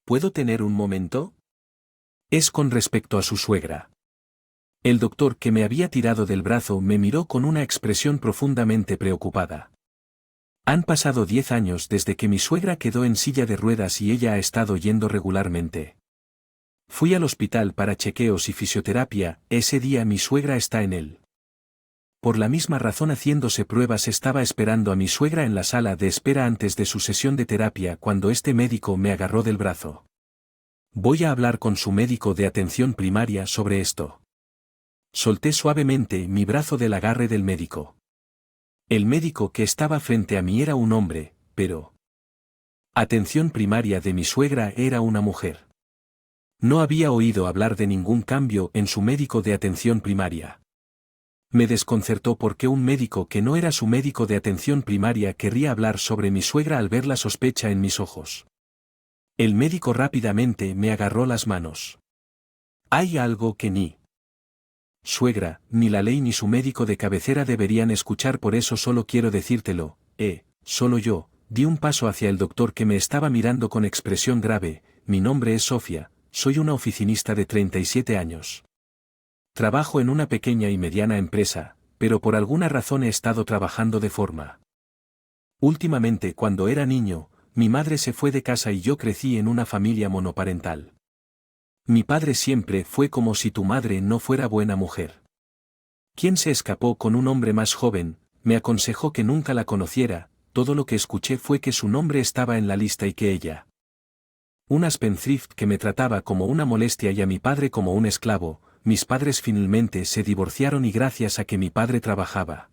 ¿Puedo tener un momento? Es con respecto a su suegra. El doctor que me había tirado del brazo me miró con una expresión profundamente preocupada. Han pasado 10 años desde que mi suegra quedó en silla de ruedas y ella ha estado yendo regularmente. Fui al hospital para chequeos y fisioterapia, ese día mi suegra está en él. Por la misma razón haciéndose pruebas estaba esperando a mi suegra en la sala de espera antes de su sesión de terapia cuando este médico me agarró del brazo. Voy a hablar con su médico de atención primaria sobre esto. Solté suavemente mi brazo del agarre del médico. El médico que estaba frente a mí era un hombre, pero... Atención primaria de mi suegra era una mujer. No había oído hablar de ningún cambio en su médico de atención primaria. Me desconcertó porque un médico que no era su médico de atención primaria querría hablar sobre mi suegra al ver la sospecha en mis ojos. El médico rápidamente me agarró las manos. Hay algo que ni suegra, ni la ley ni su médico de cabecera deberían escuchar, por eso solo quiero decírtelo, solo yo. Di un paso hacia el doctor que me estaba mirando con expresión grave. Mi nombre es Sofía, soy una oficinista de 37 años. Trabajo en una pequeña y mediana empresa, pero por alguna razón he estado trabajando de forma. Últimamente, cuando era niño, mi madre se fue de casa y yo crecí en una familia monoparental. Mi padre siempre fue como si tu madre no fuera buena mujer. ¿Quién se escapó con un hombre más joven? Me aconsejó que nunca la conociera, todo lo que escuché fue que su nombre estaba en la lista y que ella... Una spendthrift que me trataba como una molestia y a mi padre como un esclavo. Mis padres finalmente se divorciaron y gracias a que mi padre trabajaba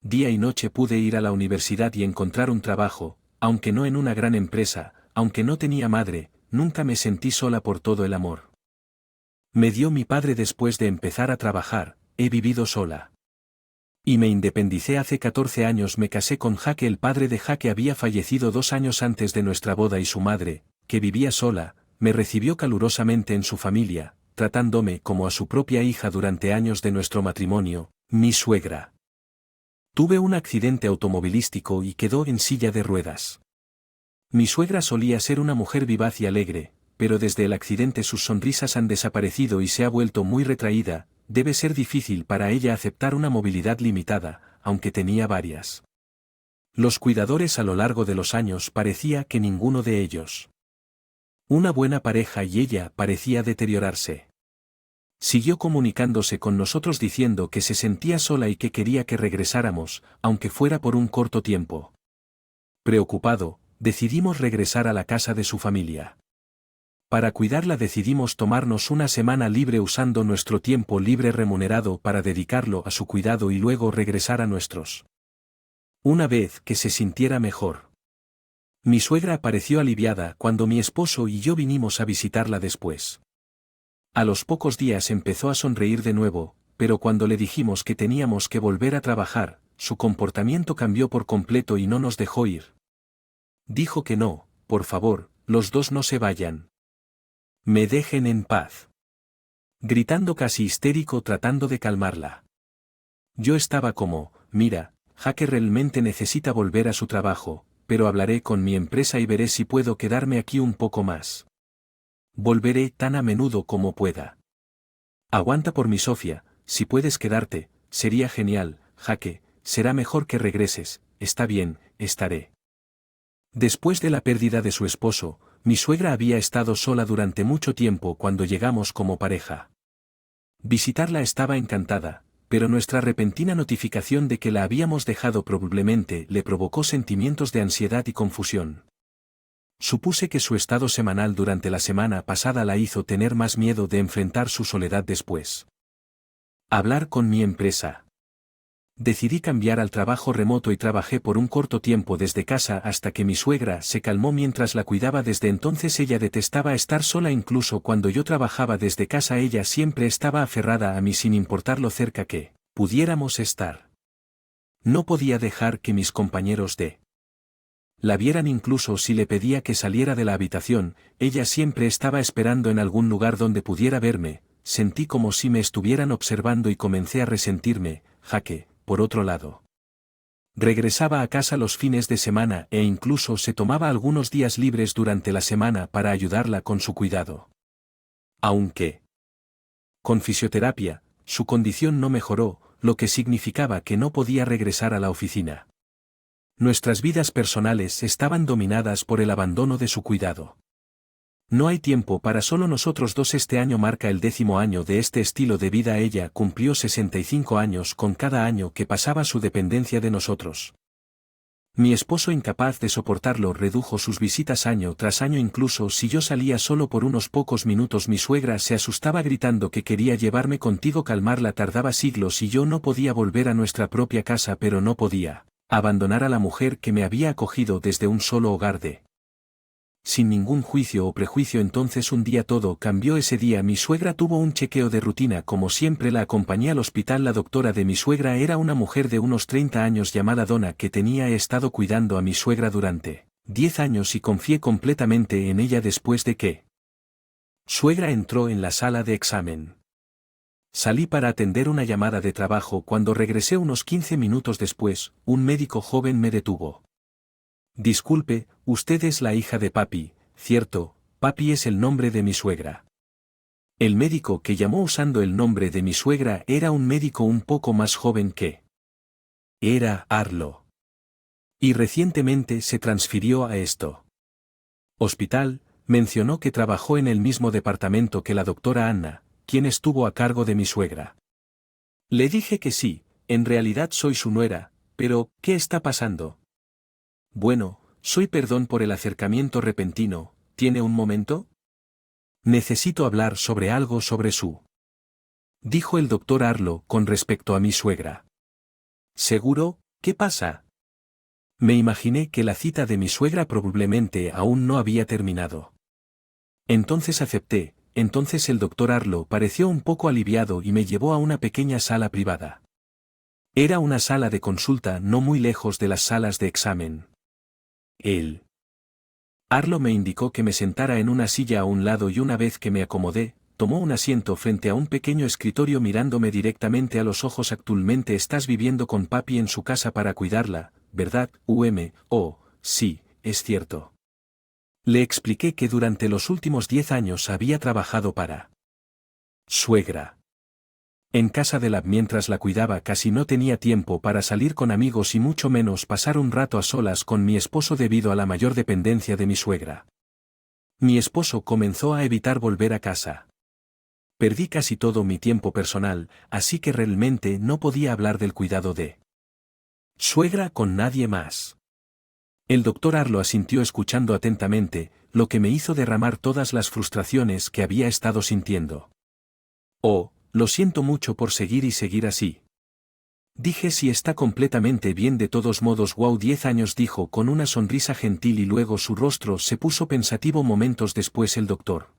día y noche pude ir a la universidad y encontrar un trabajo, aunque no en una gran empresa, aunque no tenía madre, nunca me sentí sola por todo el amor. Me dio mi padre después de empezar a trabajar, he vivido sola. Y me independicé hace 14 años, me casé con Jaque, el padre de Jaque había fallecido 2 años antes de nuestra boda y su madre, que vivía sola, me recibió calurosamente en su familia, tratándome como a su propia hija durante años de nuestro matrimonio, mi suegra. Tuve un accidente automovilístico y quedó en silla de ruedas. Mi suegra solía ser una mujer vivaz y alegre, pero desde el accidente sus sonrisas han desaparecido y se ha vuelto muy retraída. Debe ser difícil para ella aceptar una movilidad limitada, aunque tenía varias. Los cuidadores a lo largo de los años parecía que ninguno de ellos. Una buena pareja y ella parecía deteriorarse. Siguió comunicándose con nosotros diciendo que se sentía sola y que quería que regresáramos, aunque fuera por un corto tiempo. Preocupado, decidimos regresar a la casa de su familia. Para cuidarla decidimos tomarnos una semana libre usando nuestro tiempo libre remunerado para dedicarlo a su cuidado y luego regresar a nuestros. Una vez que se sintiera mejor. Mi suegra pareció aliviada cuando mi esposo y yo vinimos a visitarla después. A los pocos días empezó a sonreír de nuevo, pero cuando le dijimos que teníamos que volver a trabajar, su comportamiento cambió por completo y no nos dejó ir. Dijo que no, por favor, los dos no se vayan. Me dejen en paz. Gritando casi histérico tratando de calmarla. Yo estaba como, mira, Jaque realmente necesita volver a su trabajo, pero hablaré con mi empresa y veré si puedo quedarme aquí un poco más. Volveré tan a menudo como pueda. Aguanta por mi Sofía, si puedes quedarte, sería genial, Jaque, será mejor que regreses, está bien, estaré. Después de la pérdida de su esposo, mi suegra había estado sola durante mucho tiempo cuando llegamos como pareja. Visitarla estaba encantada, pero nuestra repentina notificación de que la habíamos dejado probablemente le provocó sentimientos de ansiedad y confusión. Supuse que su estado semanal durante la semana pasada la hizo tener más miedo de enfrentar su soledad después. Hablar con mi empresa. Decidí cambiar al trabajo remoto y trabajé por un corto tiempo desde casa hasta que mi suegra se calmó mientras la cuidaba. Desde entonces ella detestaba estar sola, incluso cuando yo trabajaba desde casa ella siempre estaba aferrada a mí sin importar lo cerca que pudiéramos estar. No podía dejar que mis compañeros de la vieran, incluso si le pedía que saliera de la habitación, ella siempre estaba esperando en algún lugar donde pudiera verme. Sentí como si me estuvieran observando y comencé a resentirme. Jaque, por otro lado, Regresaba a casa los fines de semana e incluso se tomaba algunos días libres durante la semana para ayudarla con su cuidado. Aunque, con fisioterapia, su condición no mejoró, lo que significaba que no podía regresar a la oficina. Nuestras vidas personales estaban dominadas por el abandono de su cuidado. No hay tiempo para solo nosotros dos. Este año marca el 10º año de este estilo de vida. Ella cumplió 65 años con cada año que pasaba su dependencia de nosotros. Mi esposo, incapaz de soportarlo, redujo sus visitas año tras año. Incluso si yo salía solo por unos pocos minutos, mi suegra se asustaba gritando que quería llevarme contigo. Calmarla tardaba siglos y yo no podía volver a nuestra propia casa, pero no podía abandonar a la mujer que me había acogido desde un solo hogar de... Sin ningún juicio o prejuicio. Entonces un día todo cambió. Ese día mi suegra tuvo un chequeo de rutina. Como siempre la acompañé al hospital. La doctora de mi suegra era una mujer de unos 30 años llamada Donna, que tenía estado cuidando a mi suegra durante 10 años y confié completamente en ella después de que suegra entró en la sala de examen. Salí para atender una llamada de trabajo. Cuando regresé unos 15 minutos después, un médico joven me detuvo. Disculpe, usted es la hija de papi, ¿cierto? Papi es el nombre de mi suegra. El médico que llamó usando el nombre de mi suegra era un médico un poco más joven que era Arlo. Y recientemente se transfirió a esto hospital. Mencionó que trabajó en el mismo departamento que la doctora Anna, quien estuvo a cargo de mi suegra. Le dije que sí, en realidad soy su nuera, pero, ¿qué está pasando? Bueno, perdón por el acercamiento repentino, ¿tiene un momento? Necesito hablar sobre algo sobre su... dijo el doctor Arlo con respecto a mi suegra. ¿Seguro? ¿Qué pasa? Me imaginé que la cita de mi suegra probablemente aún no había terminado. Entonces acepté. Entonces el doctor Arlo pareció un poco aliviado y me llevó a una pequeña sala privada. Era una sala de consulta no muy lejos de las salas de examen. Arlo me indicó que me sentara en una silla a un lado y una vez que me acomodé, tomó un asiento frente a un pequeño escritorio mirándome directamente a los ojos. Actualmente estás viviendo con papi en su casa para cuidarla, ¿verdad? Oh, sí, es cierto. Le expliqué que durante los últimos 10 años había trabajado para suegra en casa de la... Mientras la cuidaba casi no tenía tiempo para salir con amigos y mucho menos pasar un rato a solas con mi esposo debido a la mayor dependencia de mi suegra. Mi esposo comenzó a evitar volver a casa. Perdí casi todo mi tiempo personal, así que realmente no podía hablar del cuidado de suegra con nadie más. El doctor Arlo asintió escuchando atentamente, lo que me hizo derramar todas las frustraciones que había estado sintiendo. Oh, lo siento mucho por seguir así. Dije, si está completamente bien de todos modos. Wow, 10 años, dijo con una sonrisa gentil y luego su rostro se puso pensativo. Momentos después el doctor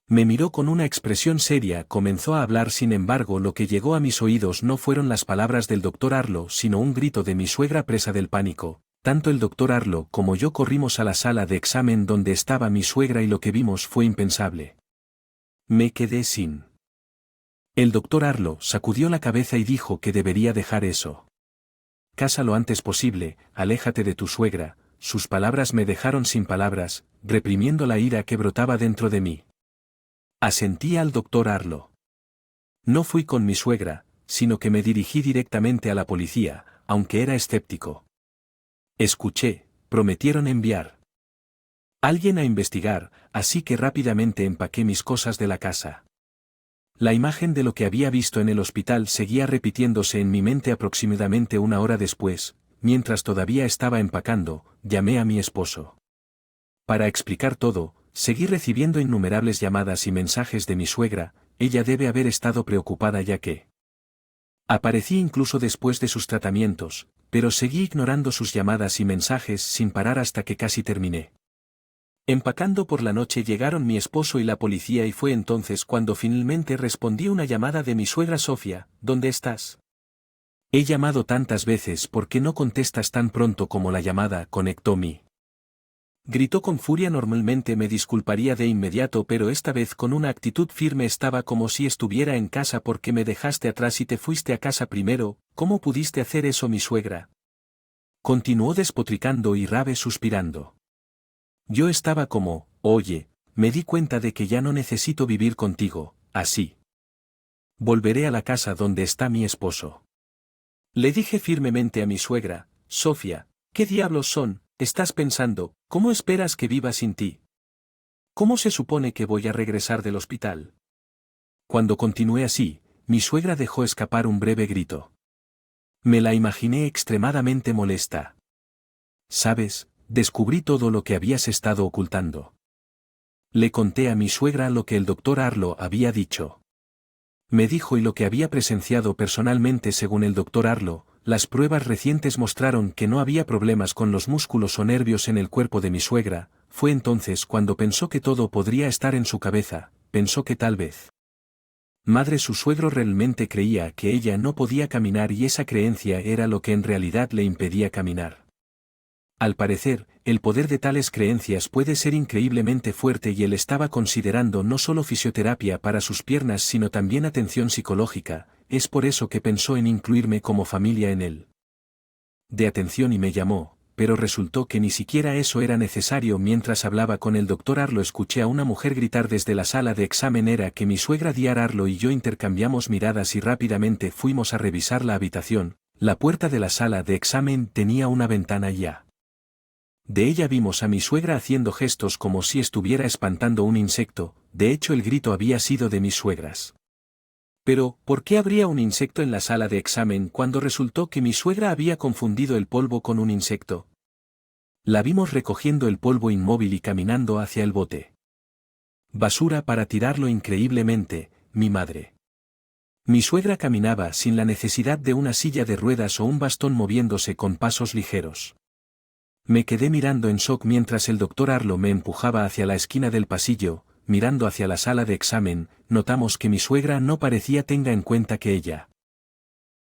me miró con una expresión seria. Comenzó a hablar. Sin embargo, lo que llegó a mis oídos no fueron las palabras del doctor Arlo, sino un grito de mi suegra presa del pánico. Tanto el doctor Arlo como yo corrimos a la sala de examen donde estaba mi suegra y lo que vimos fue impensable. Me quedé sin... El doctor Arlo sacudió la cabeza y dijo que debería dejar eso. Casa lo antes posible, aléjate de tu suegra. Sus palabras me dejaron sin palabras, reprimiendo la ira que brotaba dentro de mí. Asentí al doctor Arlo. No fui con mi suegra, sino que me dirigí directamente a la policía, aunque era escéptico. Escuché, prometieron enviar alguien a investigar, así que rápidamente empaqué mis cosas de la casa. La imagen de lo que había visto en el hospital seguía repitiéndose en mi mente. Aproximadamente una hora después, mientras todavía estaba empacando, llamé a mi esposo. Para explicar todo, seguí recibiendo innumerables llamadas y mensajes de mi suegra. Ella debe haber estado preocupada ya que aparecí incluso después de sus tratamientos, pero seguí ignorando sus llamadas y mensajes sin parar hasta que casi terminé. Empacando por la noche llegaron mi esposo y la policía y fue entonces cuando finalmente respondí una llamada de mi suegra. Sofía, ¿dónde estás? He llamado tantas veces, ¿por qué no contestas tan pronto? Como la llamada conectó mi... Gritó con furia. Normalmente me disculparía de inmediato, pero esta vez con una actitud firme. Estaba como si estuviera en casa. ¿Por qué me dejaste atrás y te fuiste a casa primero? ¿Cómo pudiste hacer eso? Mi suegra Continuó despotricando y Rabe suspirando. Yo estaba como, oye, me di cuenta de que ya no necesito vivir contigo, así. Volveré a la casa donde está mi esposo. Le dije firmemente a mi suegra, Sofía, ¿qué diablos son? Estás pensando, ¿cómo esperas que viva sin ti? ¿Cómo se supone que voy a regresar del hospital? Cuando continué así, mi suegra dejó escapar un breve grito. Me la imaginé extremadamente molesta. ¿Sabes? Descubrí todo lo que habías estado ocultando. Le conté a mi suegra lo que el doctor Arlo había dicho. Me dijo y lo que había presenciado personalmente según el doctor Arlo, las pruebas recientes mostraron que no había problemas con los músculos o nervios en el cuerpo de mi suegra. Fue entonces cuando pensó que todo podría estar en su cabeza, pensó que tal vez. Madre, su suegro realmente creía que ella no podía caminar y esa creencia era lo que en realidad le impedía caminar. Al parecer, el poder de tales creencias puede ser increíblemente fuerte y él estaba considerando no solo fisioterapia para sus piernas sino también atención psicológica, es por eso que pensó en incluirme como familia en él. De atención y me llamó, pero resultó que ni siquiera eso era necesario. Mientras hablaba con el doctor Arlo escuché a una mujer gritar desde la sala de examen. Era que mi suegra Diar Arlo y yo intercambiamos miradas y rápidamente fuimos a revisar la habitación. La puerta de la sala de examen tenía una ventana ya. De ella vimos a mi suegra haciendo gestos como si estuviera espantando un insecto. De hecho el grito había sido de mis suegras. Pero, ¿por qué habría un insecto en la sala de examen cuando resultó que mi suegra había confundido el polvo con un insecto? La vimos recogiendo el polvo inmóvil y caminando hacia el bote. Basura para tirarlo increíblemente, mi madre. Mi suegra caminaba sin la necesidad de una silla de ruedas o un bastón, moviéndose con pasos ligeros. Me quedé mirando en shock mientras el doctor Arlo me empujaba hacia la esquina del pasillo. Mirando hacia la sala de examen, notamos que mi suegra no parecía tener en cuenta que ella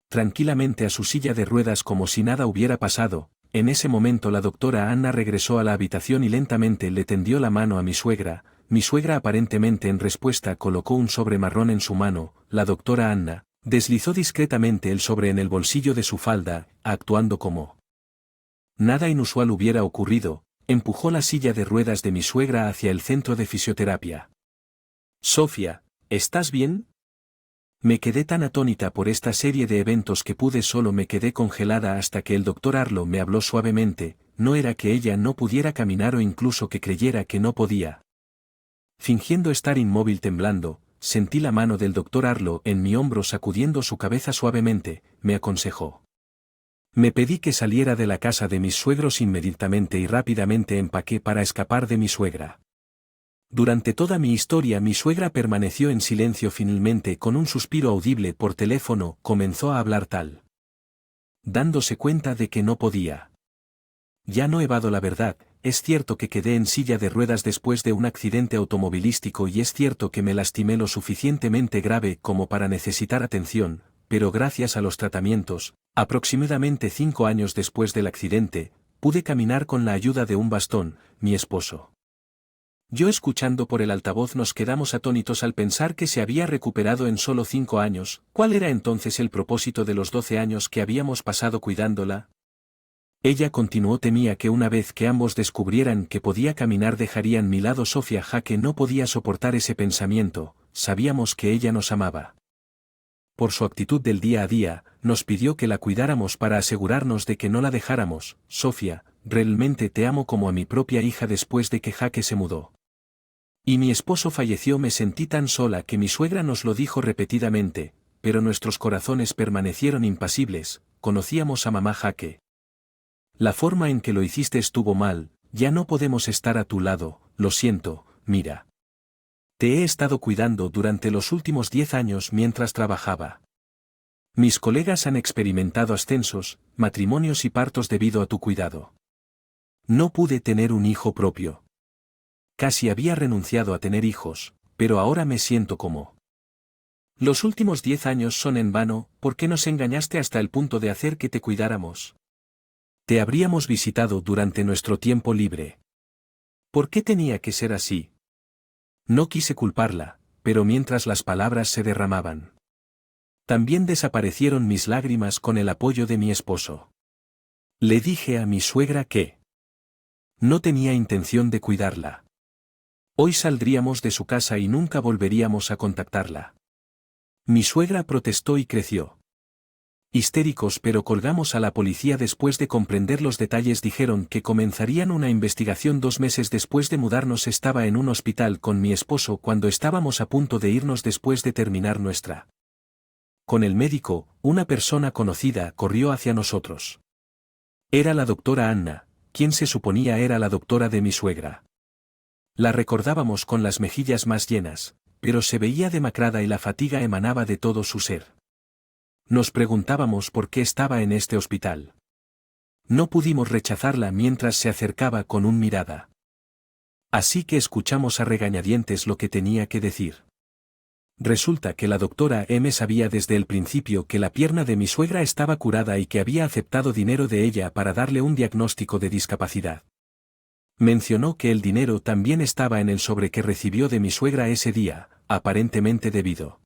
tranquilamente a su silla de ruedas como si nada hubiera pasado. En ese momento la doctora Anna regresó a la habitación y lentamente le tendió la mano a mi suegra. Mi suegra aparentemente en respuesta colocó un sobre marrón en su mano. La doctora Anna deslizó discretamente el sobre en el bolsillo de su falda, actuando como nada inusual hubiera ocurrido. Empujó la silla de ruedas de mi suegra hacia el centro de fisioterapia. Sofía, ¿estás bien? Me quedé tan atónita por esta serie de eventos que solo me quedé congelada hasta que el doctor Arlo me habló suavemente. No era que ella no pudiera caminar o incluso que creyera que no podía. Fingiendo estar inmóvil temblando, sentí la mano del doctor Arlo en mi hombro sacudiendo su cabeza suavemente. Me aconsejó. Me pedí que saliera de la casa de mis suegros inmediatamente y rápidamente empaqué para escapar de mi suegra. Durante toda mi historia mi suegra permaneció en silencio. Finalmente, con un suspiro audible por teléfono, comenzó a hablar dándose cuenta de que no podía. Ya no evado la verdad. Es cierto que quedé en silla de ruedas después de un accidente automovilístico y es cierto que me lastimé lo suficientemente grave como para necesitar atención, pero gracias a los tratamientos, aproximadamente 5 años después del accidente, pude caminar con la ayuda de un bastón. Mi esposo. Yo, escuchando por el altavoz, nos quedamos atónitos al pensar que se había recuperado en solo 5 años. ¿Cuál era entonces el propósito de los 12 años que habíamos pasado cuidándola? Ella continuó. Temía que una vez que ambos descubrieran que podía caminar dejarían mi lado. Sofía Jaque no podía soportar ese pensamiento. Sabíamos que ella nos amaba. Por su actitud del día a día, nos pidió que la cuidáramos para asegurarnos de que no la dejáramos. Sofía, realmente te amo como a mi propia hija. Después de que Jaque se mudó y mi esposo falleció, me sentí tan sola que mi suegra nos lo dijo repetidamente, pero nuestros corazones permanecieron impasibles. Conocíamos a mamá Jaque. La forma en que lo hiciste estuvo mal. Ya no podemos estar a tu lado, lo siento. Mira. Te he estado cuidando durante los últimos 10 años mientras trabajaba. Mis colegas han experimentado ascensos, matrimonios y partos debido a tu cuidado. No pude tener un hijo propio. Casi había renunciado a tener hijos, pero ahora me siento como. Los últimos 10 años son en vano. ¿Por qué nos engañaste hasta el punto de hacer que te cuidáramos? Te habríamos visitado durante nuestro tiempo libre. ¿Por qué tenía que ser así? No quise culparla, pero mientras las palabras se derramaban, también desaparecieron mis lágrimas con el apoyo de mi esposo. Le dije a mi suegra que no tenía intención de cuidarla. Hoy saldríamos de su casa y nunca volveríamos a contactarla. Mi suegra protestó y creció. Histéricos, pero colgamos a la policía después de comprender los detalles. Dijeron que comenzarían una investigación 2 meses después de mudarnos. Estaba en un hospital con mi esposo cuando estábamos a punto de irnos después de terminar nuestra. Con el médico, una persona conocida corrió hacia nosotros. Era la doctora Anna, quien se suponía era la doctora de mi suegra. La recordábamos con las mejillas más llenas, pero se veía demacrada y la fatiga emanaba de todo su ser. Nos preguntábamos por qué estaba en este hospital. No pudimos rechazarla mientras se acercaba con una mirada. Así que escuchamos a regañadientes lo que tenía que decir. Resulta que la doctora M sabía desde el principio que la pierna de mi suegra estaba curada y que había aceptado dinero de ella para darle un diagnóstico de discapacidad. Mencionó que el dinero también estaba en el sobre que recibió de mi suegra ese día, aparentemente debido.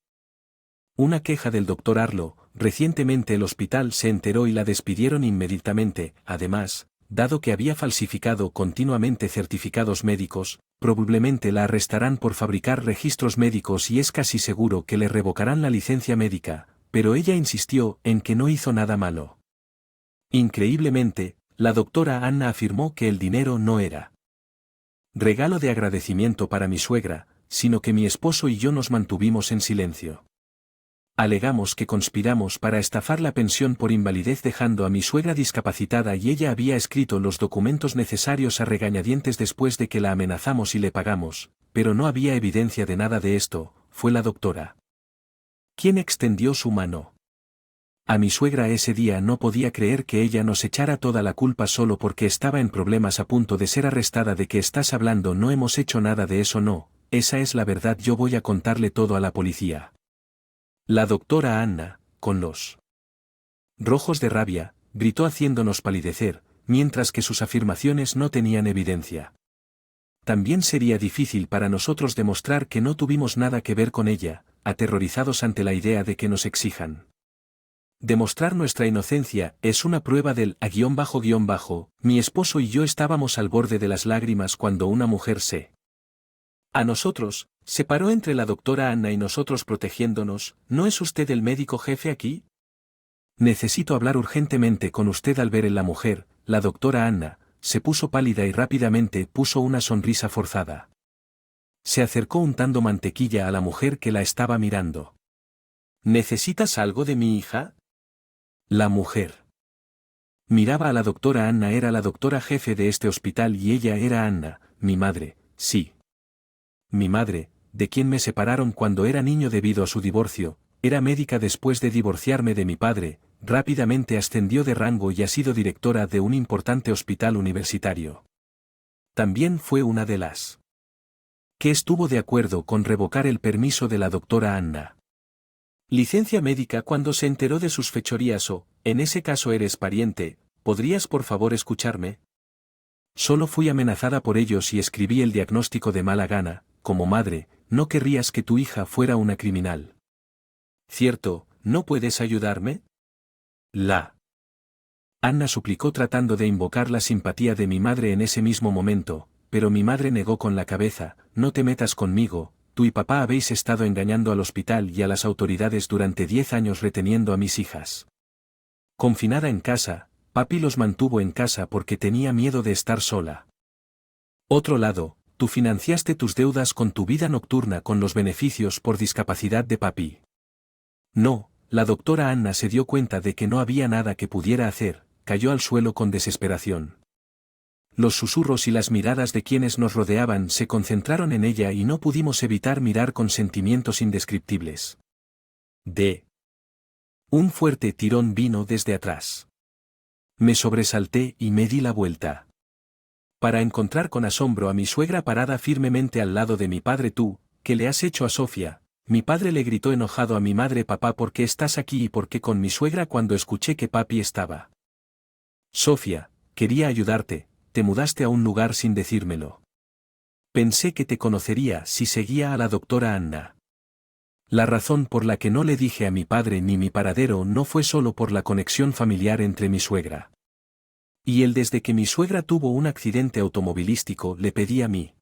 Una queja del doctor Arlo. Recientemente el hospital se enteró y la despidieron inmediatamente. Además, dado que había falsificado continuamente certificados médicos, probablemente la arrestarán por fabricar registros médicos y es casi seguro que le revocarán la licencia médica, pero ella insistió en que no hizo nada malo. Increíblemente, la doctora Anna afirmó que el dinero no era regalo de agradecimiento para mi suegra, sino que mi esposo y yo nos mantuvimos en silencio. Alegamos que conspiramos para estafar la pensión por invalidez dejando a mi suegra discapacitada y ella había escrito los documentos necesarios a regañadientes después de que la amenazamos y le pagamos, pero no había evidencia de nada de esto. Fue la doctora quien extendió su mano a mi suegra ese día. No podía creer que ella nos echara toda la culpa solo porque estaba en problemas a punto de ser arrestada. ¿De qué estás hablando? No hemos hecho nada de eso. No, esa es la verdad. Yo voy a contarle todo a la policía. La doctora Anna, con los rojos de rabia, gritó haciéndonos palidecer, mientras que sus afirmaciones no tenían evidencia. También sería difícil para nosotros demostrar que no tuvimos nada que ver con ella, aterrorizados ante la idea de que nos exijan demostrar nuestra inocencia. Es una prueba del __. Mi esposo y yo estábamos al borde de las lágrimas cuando una mujer a nosotros, se paró entre la doctora Anna y nosotros protegiéndonos. ¿No es usted el médico jefe aquí? Necesito hablar urgentemente con usted. Al ver en la mujer, la doctora Anna, se puso pálida y rápidamente puso una sonrisa forzada. Se acercó untando mantequilla a la mujer que la estaba mirando. ¿Necesitas algo de mi hija? La mujer miraba a la doctora Anna. Era la doctora jefe de este hospital y ella era Anna, mi madre, sí. Mi madre, de quien me separaron cuando era niño debido a su divorcio, era médica después de divorciarme de mi padre. Rápidamente ascendió de rango y ha sido directora de un importante hospital universitario. También fue una de las que estuvo de acuerdo con revocar el permiso de la doctora Anna. Licencia médica cuando se enteró de sus fechorías. En ese caso eres pariente, ¿podrías por favor escucharme? Solo fui amenazada por ellos y escribí el diagnóstico de mala gana. Como madre, no querrías que tu hija fuera una criminal. ¿Cierto, no puedes ayudarme? La Anna suplicó tratando de invocar la simpatía de mi madre en ese mismo momento, pero mi madre negó con la cabeza. No te metas conmigo, tú y papá habéis estado engañando al hospital y a las autoridades durante 10 años reteniendo a mis hijas. Confinada en casa, papi los mantuvo en casa porque tenía miedo de estar sola. Otro lado, tú financiaste tus deudas con tu vida nocturna con los beneficios por discapacidad de papi. No, la doctora Anna se dio cuenta de que no había nada que pudiera hacer, cayó al suelo con desesperación. Los susurros y las miradas de quienes nos rodeaban se concentraron en ella y no pudimos evitar mirar con sentimientos indescriptibles. Un fuerte tirón vino desde atrás. Me sobresalté y me di la vuelta para encontrar con asombro a mi suegra parada firmemente al lado de mi padre. ¿Tú, qué le has hecho a Sofía? Mi padre le gritó enojado a mi madre. Papá, ¿por qué estás aquí y por qué con mi suegra cuando escuché que papi estaba? Sofía, quería ayudarte, te mudaste a un lugar sin decírmelo. Pensé que te conocería si seguía a la doctora Anna. La razón por la que no le dije a mi padre ni mi paradero no fue solo por la conexión familiar entre mi suegra Y él desde que mi suegra tuvo un accidente automovilístico le pedí a mí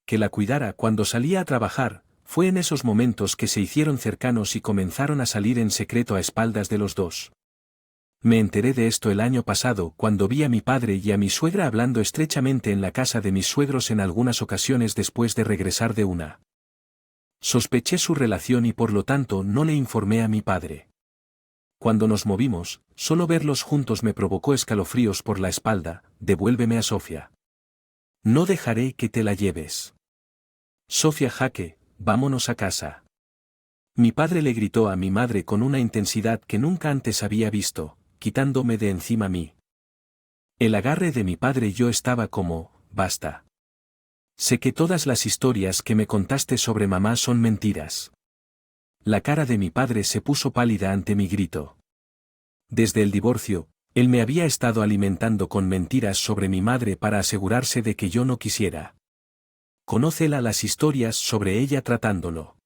que la cuidara cuando salía a trabajar. Fue en esos momentos que se hicieron cercanos y comenzaron a salir en secreto a espaldas de los dos. Me enteré de esto el año pasado cuando vi a mi padre y a mi suegra hablando estrechamente en la casa de mis suegros en algunas ocasiones después de regresar de una. Sospeché su relación y por lo tanto no le informé a mi padre. Cuando nos movimos, solo verlos juntos me provocó escalofríos por la espalda. Devuélveme a Sofía. No dejaré que te la lleves. Sofía Jaque, vámonos a casa. Mi padre le gritó a mi madre con una intensidad que nunca antes había visto, quitándome de encima a mí. El agarre de mi padre yo estaba como, basta. Sé que todas las historias que me contaste sobre mamá son mentiras. La cara de mi padre se puso pálida ante mi grito. Desde el divorcio, él me había estado alimentando con mentiras sobre mi madre para asegurarse de que yo no quisiera. Conócela las historias sobre ella tratándolo.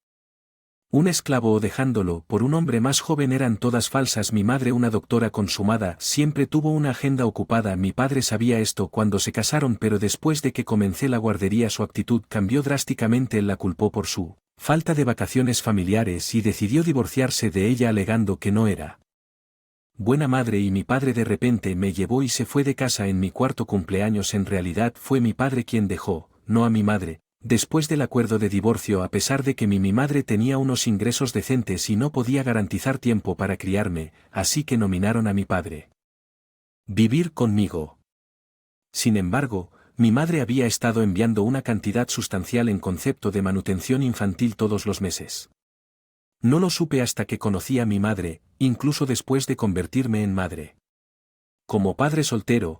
Un esclavo o dejándolo por un hombre más joven eran todas falsas. Mi madre, una doctora consumada, siempre tuvo una agenda ocupada. Mi padre sabía esto cuando se casaron, pero después de que comencé la guardería su actitud cambió drásticamente. Él la culpó por su falta de vacaciones familiares y decidió divorciarse de ella alegando que no era buena madre y mi padre de repente me llevó y se fue de casa en mi cuarto cumpleaños. En realidad fue mi padre quien dejó, no a mi madre. Después del acuerdo de divorcio, a pesar de que mi madre tenía unos ingresos decentes y no podía garantizar tiempo para criarme, así que nominaron a mi padre vivir conmigo. Sin embargo, mi madre había estado enviando una cantidad sustancial en concepto de manutención infantil todos los meses. No lo supe hasta que conocí a mi madre, incluso después de convertirme en madre. Como padre soltero,